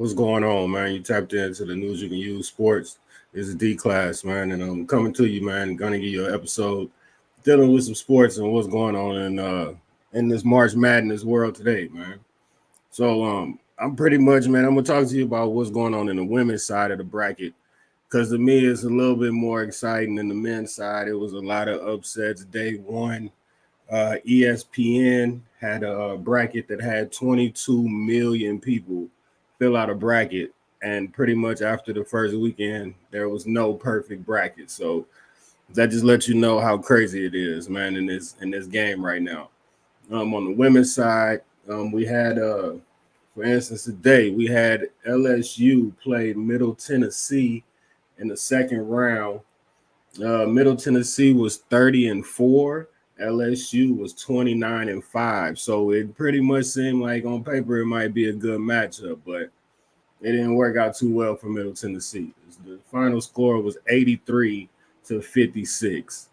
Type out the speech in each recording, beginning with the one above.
What's going on, man? You tapped into the news you can use sports. This is D class, man, and I'm coming to you, man. Gonna give you an episode dealing with some sports and what's going on in this March Madness world today, man. So I'm pretty much, man. I'm gonna talk to you about what's going on in the women's side of the bracket because to me it's a little bit more exciting than the men's side. It was a lot of upsets day one. ESPN had a bracket that had 22 million people fill out a bracket, and pretty much after the first weekend, there was no perfect bracket. So that just lets you know how crazy it is, man, in this game right now. On the women's side, we had, for instance, today we had LSU play Middle Tennessee in the second round. Middle Tennessee was 30-4. LSU was 29-5. So it pretty much seemed like on paper it might be a good matchup, but it didn't work out too well for Middle Tennessee. The final score was 83-56.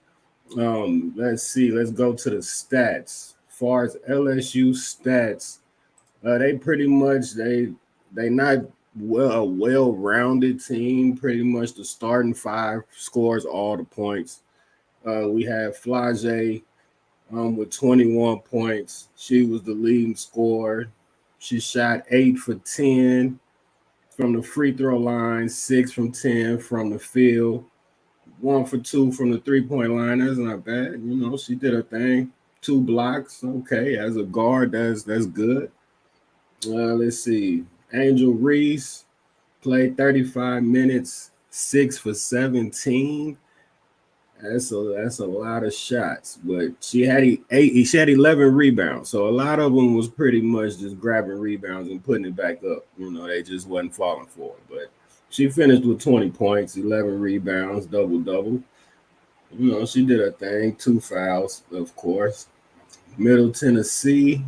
Let's see. Let's go to the stats. As far as LSU stats, they pretty much they not a well-rounded team. Pretty much the starting five scores all the points. We had Flage with 21 points. She was the leading scorer. She shot 8 for 10 from the free throw line, 6 from 10 from the field, 1 for 2 from the three-point line. That's not bad. She did her thing. 2 blocks. Okay, as a guard, that's good. Let's see. Angel Reese played 35 minutes, 6 for 17. That's a lot of shots, but she had 11 rebounds. So a lot of them was pretty much just grabbing rebounds and putting it back up. They just wasn't falling for it. But she finished with 20 points, 11 rebounds, double. She did her thing. 2 fouls, of course. Middle Tennessee.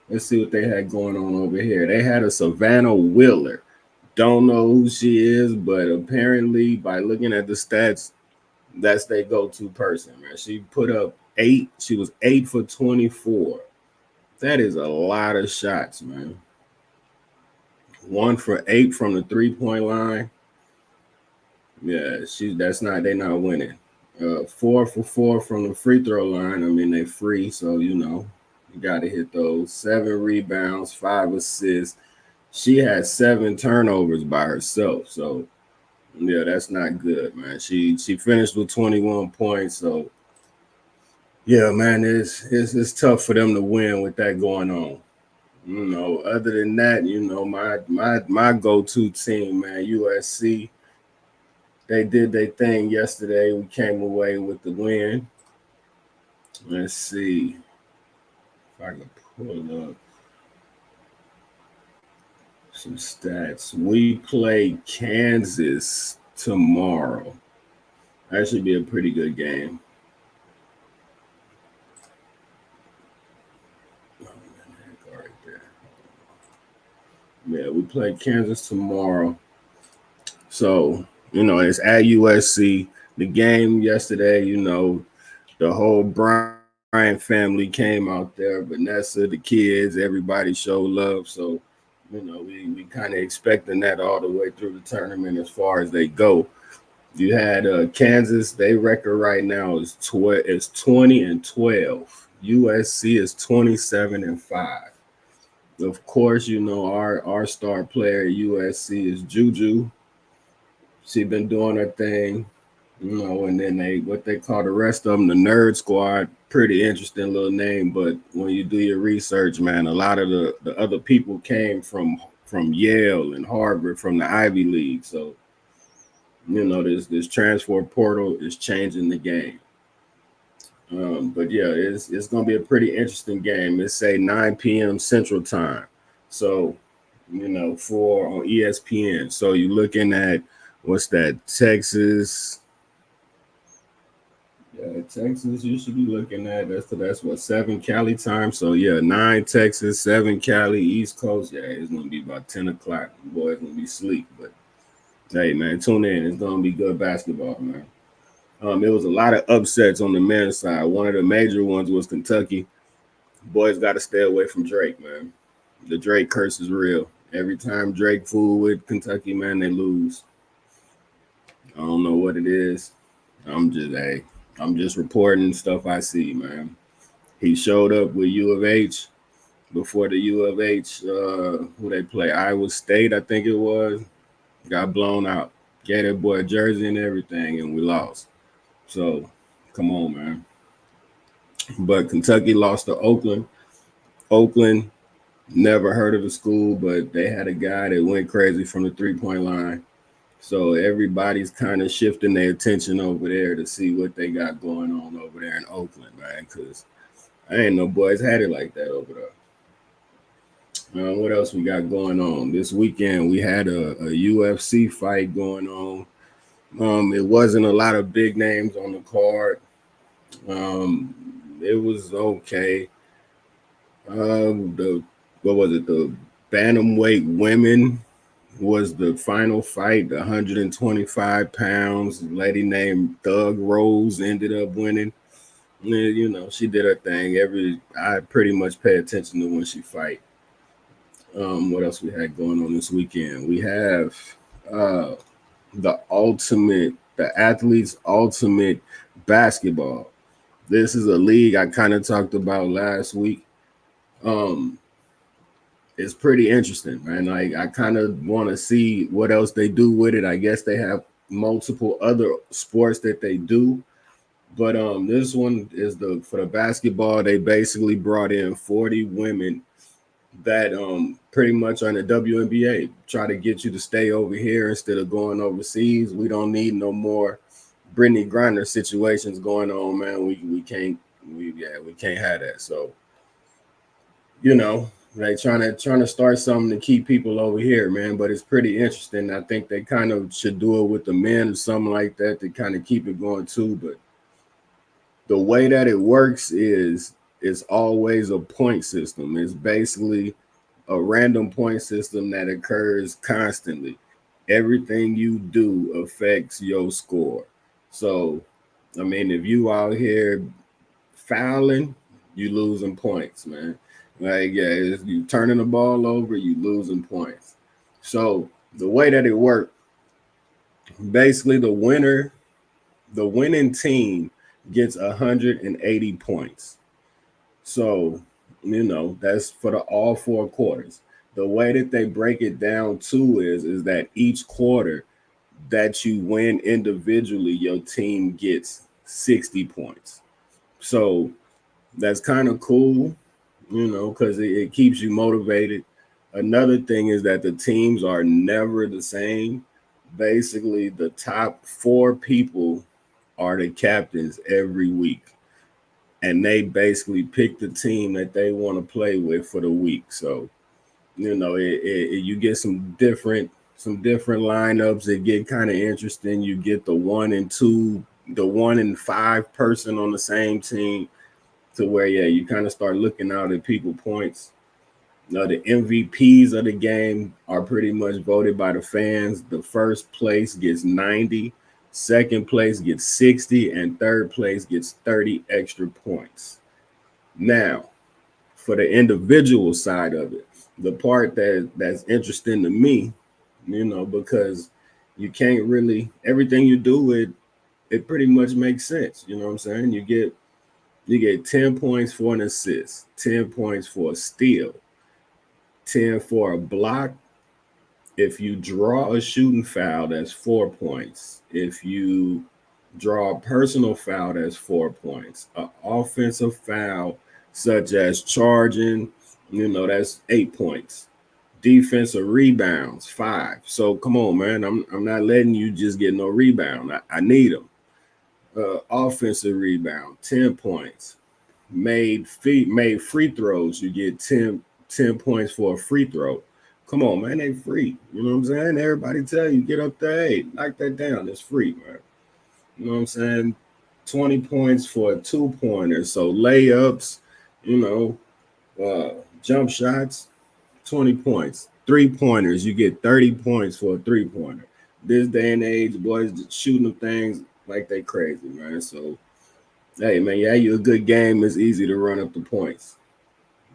Let's see what they had going on over here. They had a Savannah Wheeler. Don't know who she is, but apparently by looking at the stats, that's their go-to person, man. She put up 8. She was 8 for 24. That is a lot of shots, man. 1 for 8 from the three-point line. Yeah, they're not winning. 4 for 4 from the free throw line. I mean, they free, so you got to hit those. 7 rebounds, 5 assists. She had 7 turnovers by herself, so yeah, that's not good, man. She finished with 21 points, so yeah, man, it's tough for them to win with that going on. Other than that, my go-to team, man, USC, they did their thing yesterday. We came away with the win. Let's see if I can pull up some stats. We play Kansas tomorrow. That should be a pretty good game. Right there. Yeah, we play Kansas tomorrow. So, it's at USC. The game yesterday, the whole Bryant family came out there. Vanessa, the kids, everybody showed love. So, we kind of expecting that all the way through the tournament as far as they go. You had Kansas, their record right now is 20-12. USC is 27-5. Of course, our star player at USC is Juju. She been doing her thing, and then what they call the rest of them, the Nerd Squad. Pretty interesting little name, but when you do your research, man, a lot of the other people came from Yale and Harvard, from the Ivy League. So, this transfer portal is changing the game. But yeah, it's gonna be a pretty interesting game. It's say 9 p.m. Central Time, so for on ESPN. So you're looking at what's that? Texas. Yeah, Texas, you should be looking at that's what 7 Cali time. So yeah, 9 Texas, 7 Cali, East Coast. Yeah, it's gonna be about 10 o'clock. The boys gonna be asleep, but hey man, tune in. It's gonna be good basketball, man. It was a lot of upsets on the men's side. One of the major ones was Kentucky. Boys got to stay away from Drake, man. The Drake curse is real. Every time Drake fool with Kentucky, man, they lose. I don't know what it is. I'm just reporting stuff I see, man. He showed up with U of H before the U of H, who they play, Iowa State, I think it was, got blown out. Gave that boy a jersey and everything, and we lost. So, come on, man. But Kentucky lost to Oakland. Oakland, never heard of the school, but they had a guy that went crazy from the 3 point line. So everybody's kind of shifting their attention over there to see what they got going on over there in Oakland, man. Because I ain't no boys had it like that over there. What else we got going on this weekend? We had a UFC fight going on. It wasn't a lot of big names on the card. It was okay. The what was it? The bantamweight women was the final fight. 125 pounds. A lady named Thug Rose ended up winning. Yeah, you know, she did her thing. I pretty much pay attention to when she fight. What else we had going on this weekend? We have uh, the athletes ultimate basketball. This is a league I kind of talked about last week. Um, it's pretty interesting, man. Like I kind of want to see what else they do with it. I guess they have multiple other sports that they do, but this one is for the basketball. They basically brought in 40 women that pretty much are in the WNBA. Try to get you to stay over here instead of going overseas. We don't need no more Brittany Griner situations going on, man. We can't we can't have that. So you know, like trying to start something to keep people over here, man. But it's pretty interesting. I think they kind of should do it with the men or something like that to kind of keep it going too. But the way that it works is it's always a point system. It's basically a random point system that occurs constantly. Everything you do affects your score. So, I mean, if you out here fouling, you losing points, man. Like, yeah, you turning the ball over, you losing points. So the way that it worked, basically the winning team gets 180 points. So, you know, that's for the all 4 quarters. The way that they break it down too is that each quarter that you win individually, your team gets 60 points. So that's kind of cool, you know, because it keeps you motivated. Another thing is that the teams are never the same. Basically, the top 4 people are the captains every week, and they basically pick the team that they want to play with for the week. So you know, you get some different lineups that get kind of interesting. You get the 1 and 2, the 1 and 5 person on the same team, to where you kind of start looking out at people points. The MVPs of the game are pretty much voted by the fans. The first place gets 90, second place gets 60, and third place gets 30 extra points. Now, for the individual side of it, the part that's interesting to me, you know, because you can't really everything you do it pretty much makes sense. You know what I'm saying? You get 10 points for an assist, 10 points for a steal, 10 for a block. If you draw a shooting foul, that's 4 points. If you draw a personal foul, that's 4 points. An offensive foul, such as charging, you know, that's 8 points. Defensive rebounds, 5. So come on, man. I'm not letting you just get no rebound. I need them. Offensive rebound, 10 points. Made free throws, you get 10 points for a free throw. Come on, man, they free. You know what I'm saying? Everybody tell you, get up there, hey, knock that down. It's free, man. You know what I'm saying? 20 points for a 2-pointer. So layups, you jump shots, 20 points. 3-pointers, you get 30 points for a 3-pointer. This day and age, boys shooting them things like they crazy, man. So, hey, man, you a good game. It's easy to run up the points.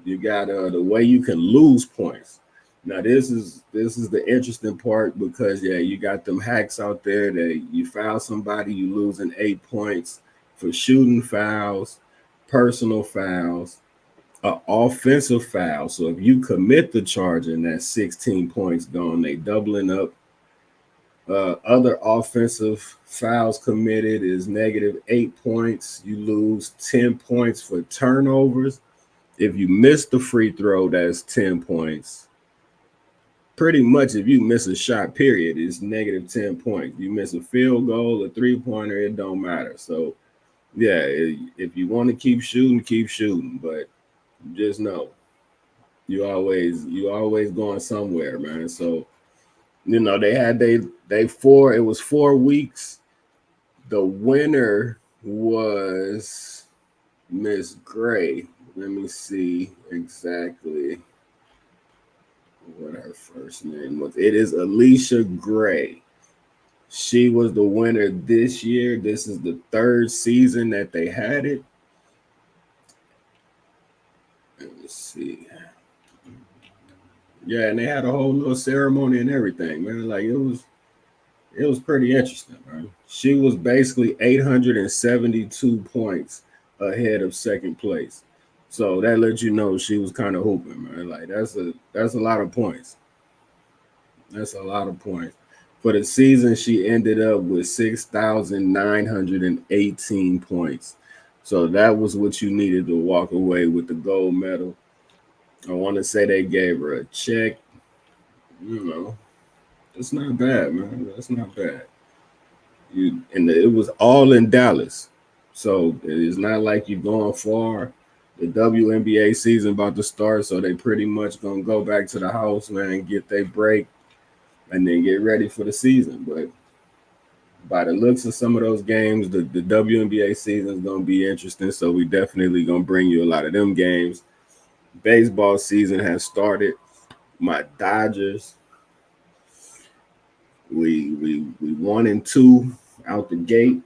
You got the way you can lose points. Now this is the interesting part because yeah, you got them hacks out there that you foul somebody, you losing 8 points for shooting fouls, personal fouls, offensive foul. So if you commit the charge and that's 16 points gone, they doubling up. Other offensive fouls committed is -8 points. You lose 10 points for turnovers. If you miss the free throw, that's 10 points. Pretty much, if you miss a shot, period, it's -10 points. You miss a field goal, a 3-pointer, it don't matter. So, yeah, if you want to keep shooting, keep shooting. But just know you always going somewhere, man. So they had they four. It was 4 weeks. The winner was Miss Gray. Let me see exactly what her first name was. It is Alicia Gray. She was the winner this year. This is the third season that they had it. Let me see. Yeah, and they had a whole little ceremony and everything, man. Like it was pretty interesting, man. She was basically 872 points ahead of second place. So that lets you know she was kind of hooping, man. Like that's a lot of points. That's a lot of points. For the season, she ended up with 6,918 points. So that was what you needed to walk away with the gold medal. I want to say they gave her a check. You know, that's not bad, man. That's not bad. It was all in Dallas, so it's not like you're going far. The WNBA season about to start, so they pretty much gonna go back to the house, man, get their break, and then get ready for the season. But by the looks of some of those games, the WNBA season is gonna be interesting. So we definitely gonna bring you a lot of them games. Baseball season has started. My Dodgers, we 1-2 out the gate.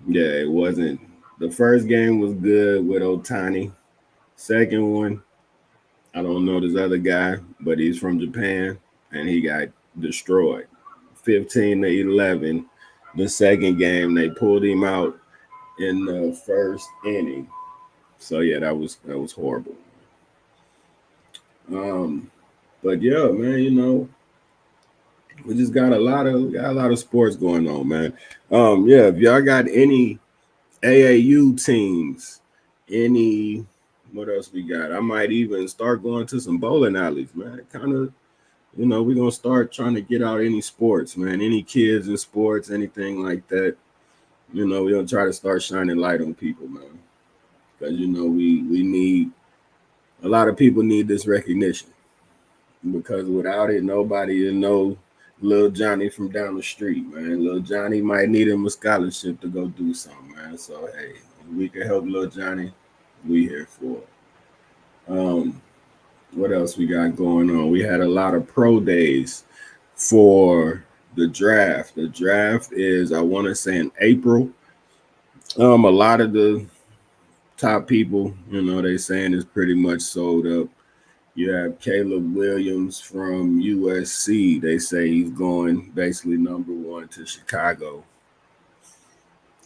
Yeah, it wasn't. The first game was good with Otani. Second one, I don't know this other guy, but he's from Japan and he got destroyed. 15-11. The second game, they pulled him out in the first inning. So yeah, that was horrible. Um, but yeah, man, we just got a lot of sports going on, man. Yeah, if y'all got any AAU teams, any what else we got? I might even start going to some bowling alleys, man. Kind of, we're gonna start trying to get out any sports, man. Any kids in sports, anything like that. We're gonna try to start shining light on people, man. Because we need a lot of people need this recognition. Because without it, nobody will know Lil Johnny from down the street, man. Lil Johnny might need him a scholarship to go do something, man. So hey, if we can help Lil Johnny, we here for it. Um, what else we got going on? We had a lot of pro days for the draft. The draft is, I want to say, in April. A lot of the top people, they saying is pretty much sold up. You have Caleb Williams from USC. They say he's going basically number one to Chicago.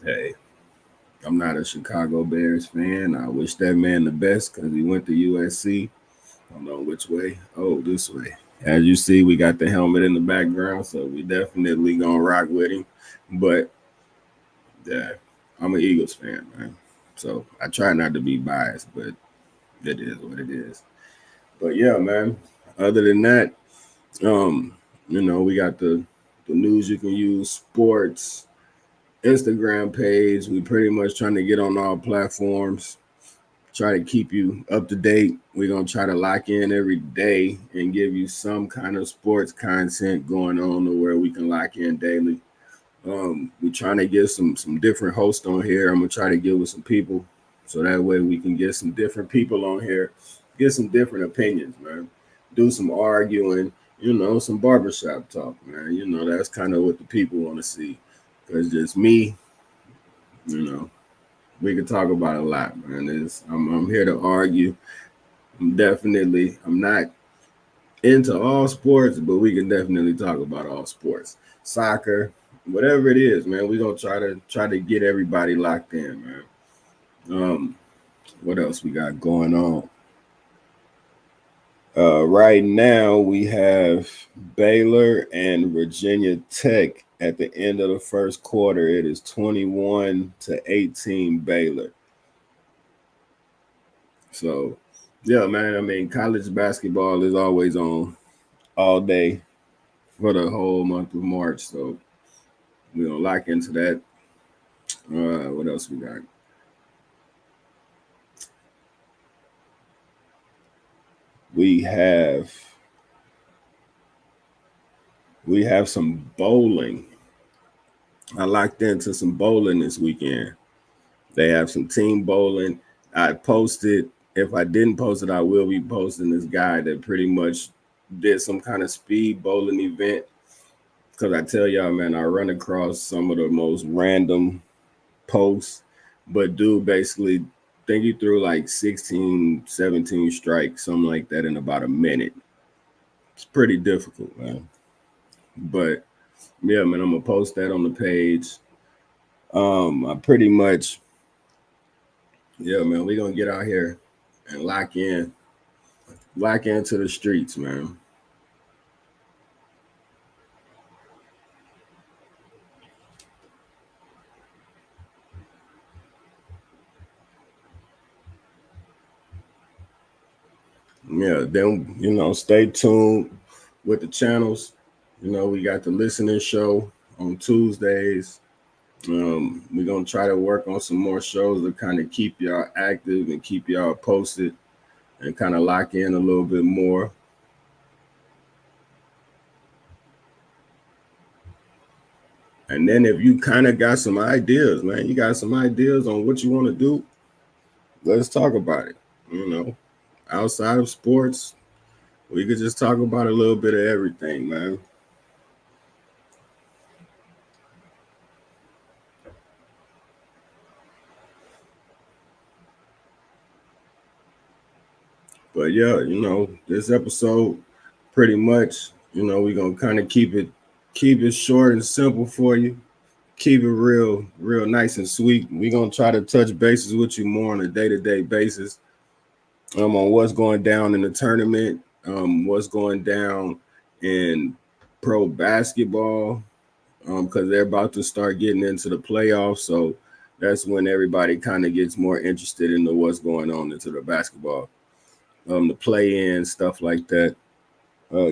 Hey, I'm not a Chicago Bears fan. I wish that man the best because he went to USC. I don't know which way. Oh, this way. As you see, we got the helmet in the background, so we definitely gonna rock with him. But yeah, I'm an Eagles fan, man. So I try not to be biased, but it is what it is. But yeah, man. Other than that, we got the news you can use, sports, Instagram page. We pretty much trying to get on all platforms. Try to keep you up to date. We're gonna try to lock in every day and give you some kind of sports content going on to where we can lock in daily. We're trying to get some different hosts on here. I'm gonna try to get with some people so that way we can get some different people on here, get some different opinions, man. Do some arguing, some barbershop talk, man. That's kind of what the people want to see. Cause just me, you know, we could talk about a lot, man. I'm here to argue. I'm not into all sports, but we can definitely talk about all sports. Soccer, whatever it is, man. We're gonna try to get everybody locked in, man. What else we got going on? Right now we have Baylor and Virginia Tech at the end of the first quarter. It is 21-18 Baylor. So, yeah, man. I mean, college basketball is always on all day for the whole month of March. So we're gonna lock into that. What else we got? We have some bowling. I locked into some bowling this weekend. They have some team bowling. I posted. If I didn't post it, I will be posting this guy that pretty much did some kind of speed bowling event. Because I tell y'all, man, I run across some of the most random posts, but dude basically think you threw like 16, 17 strikes, something like that in about a minute. It's pretty difficult, man. But yeah, man, I'm gonna post that on the page. I pretty much, yeah, man, we're gonna get out here and lock into the streets, man. Yeah, then stay tuned with the channels. We got the listening show on Tuesdays. We're gonna try to work on some more shows to kind of keep y'all active and keep y'all posted and kind of lock in a little bit more. And then if you kind of got some ideas, man, you got some ideas on what you want to do, let's talk about it. Outside of sports, we could just talk about a little bit of everything, man. But yeah, this episode pretty much, we're gonna kind of keep it short and simple for you. Keep it real nice and sweet. We're gonna try to touch bases with you more on a day-to-day basis. On what's going down in the tournament, what's going down in pro basketball, because they're about to start getting into the playoffs. So that's when everybody kind of gets more interested in what's going on into the basketball, the play-in stuff like that.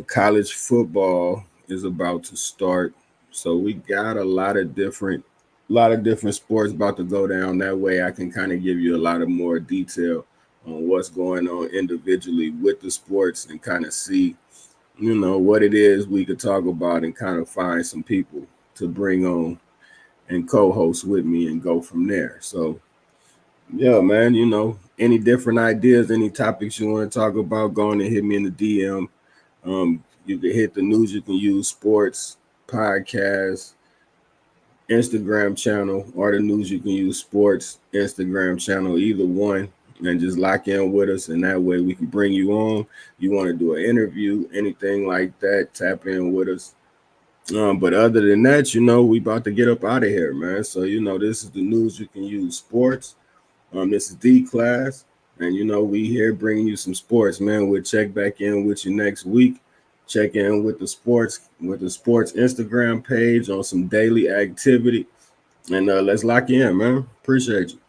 College football is about to start, so we got a lot of different sports about to go down. That way, I can kind of give you a lot of more detail on what's going on individually with the sports and kind of see, what it is we could talk about and kind of find some people to bring on and co-host with me and go from there. So yeah, man, any different ideas, any topics you want to talk about, go on and hit me in the DM. You can hit the News You Can Use Sports podcast Instagram channel or the News You Can Use Sports Instagram channel, either one, and just lock in with us. And that way we can bring you on. You want to do an interview, anything like that, tap in with us. But other than that, we about to get up out of here, man. So, this is the News You Can Use Sports. This is D Class. And, we here bringing you some sports, man. We'll check back in with you next week. Check in with the sports Instagram page on some daily activity. And let's lock in, man. Appreciate you.